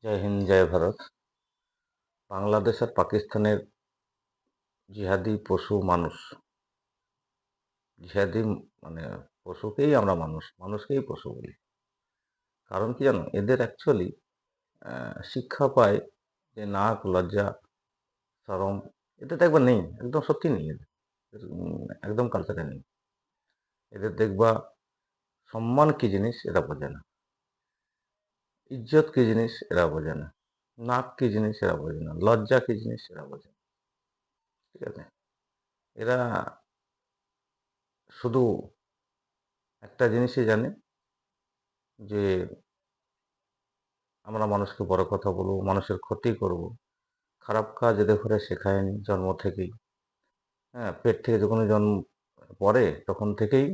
জয় হিন্দ, জয় ভারত। বাংলাদেশ আর পাকিস্তানের জিহাদি পশু মানুষ। জিহাদি মানে পশুকেই আমরা মানুষ, মানুষকেই পশু বলি। কারণ কি জানো, এদের অ্যাকচুয়ালি শিক্ষা পায় যে নাক, লজ্জা, শরম, এটা দেখবা নেই, একদম সত্যি নেই এদের। একদম কালচারে নেই। এদের দেখবা সম্মান কি জিনিস এরা বোঝে না, ইজ্জত কি জিনিস এরা বোঝে না, নাক কি জিনিস এরা বোঝে না, লজ্জা কি জিনিস এরা বোঝে না। ঠিক আছে, এরা শুধু একটা জিনিসই জানে যে আমরা মানুষকে বড় কথা বলবো, মানুষের ক্ষতি করব। খারাপ কাজ এদের ঘরে শেখায়নি জন্ম থেকেই। হ্যাঁ, পেট থেকে যখন জন্ম পড়ে তখন থেকেই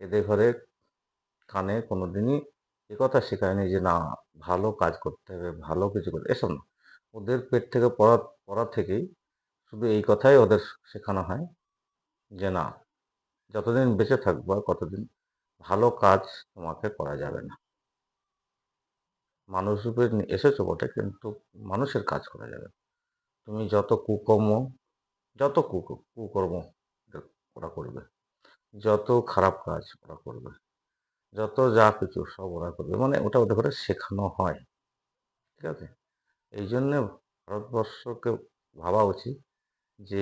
এদের ঘরে কানে কোনোদিনই এ কথা শেখায়নি যে না, ভালো কাজ করতে হবে, ভালো কিছু করতে, এসব না। ওদের পেট থেকে পড়া পড়া থেকেই শুধু এই কথাই ওদের শেখানো হয় যে না, যতদিন বেঁচে থাকবো কতদিন ভালো কাজ তোমাকে করা যাবে না। মানুষ রূপে এসেছো বটে, কিন্তু মানুষের কাজ করা যাবে না। তুমি যত কুকর্ম, যত কুকর্ম ওরা করবে, যত খারাপ কাজ ওরা করবে, যত যা কিছু সব ওরা করবে, মানে ওটা ওদের করে শেখানো হয়। ঠিক আছে, এই জন্যে ভারতবর্ষকে ভাবা উচিত যে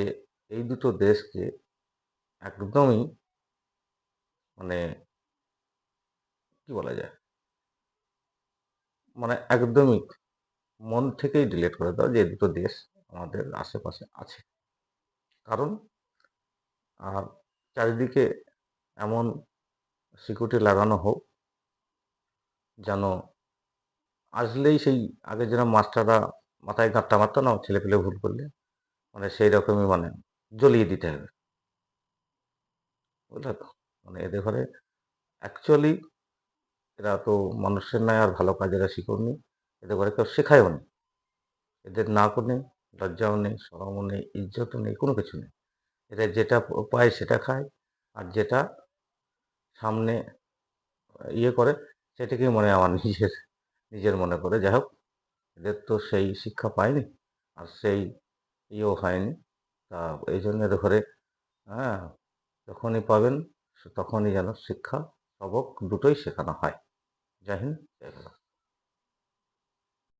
এই দুটো দেশকে একদমই মানে কি বলা যায়, মানে একদমই মন থেকেই ডিলিট করে দাও যে এই দুটো দেশ আমাদের আশেপাশে আছে। কারণ আর চারিদিকে এমন সিকিউরিটি লাগানো হোক যেন আসলেই সেই আগে যেরকম মাস্টাররা মাথায় ঘাটটা মারতো না ছেলে পেলে ভুল করলে, মানে সেই রকমই মানে জ্বলিয়ে দিতে হবে। বুঝলে তো, মানে এদের ঘরে অ্যাকচুয়ালি এরা তো মানুষের নয় আর ভালো কাজ এরা শিখুননি, এদের ঘরে কেউ শেখায়ও নি। এদের নাকও নেই, লজ্জাও নেই, শরমও নেই, ইজ্জতও নেই, কোনো কিছু নেই। এরা যেটা পায় সেটা খায়, আর যেটা সামনে ইয়ে করে সেটাকেই মনে হয় আমার নিজের নিজের মনে করে। যাই হোক, এদের তো সেই শিক্ষা পায়নি আর সেই ইয়েও হয়নি। তা এই জন্য এদের ঘরে হ্যাঁ, যখনই পাবেন তখনই যেন শিক্ষা সবক দুটোই শেখানো হয়। জয় হিন্দ, জয় ভারত।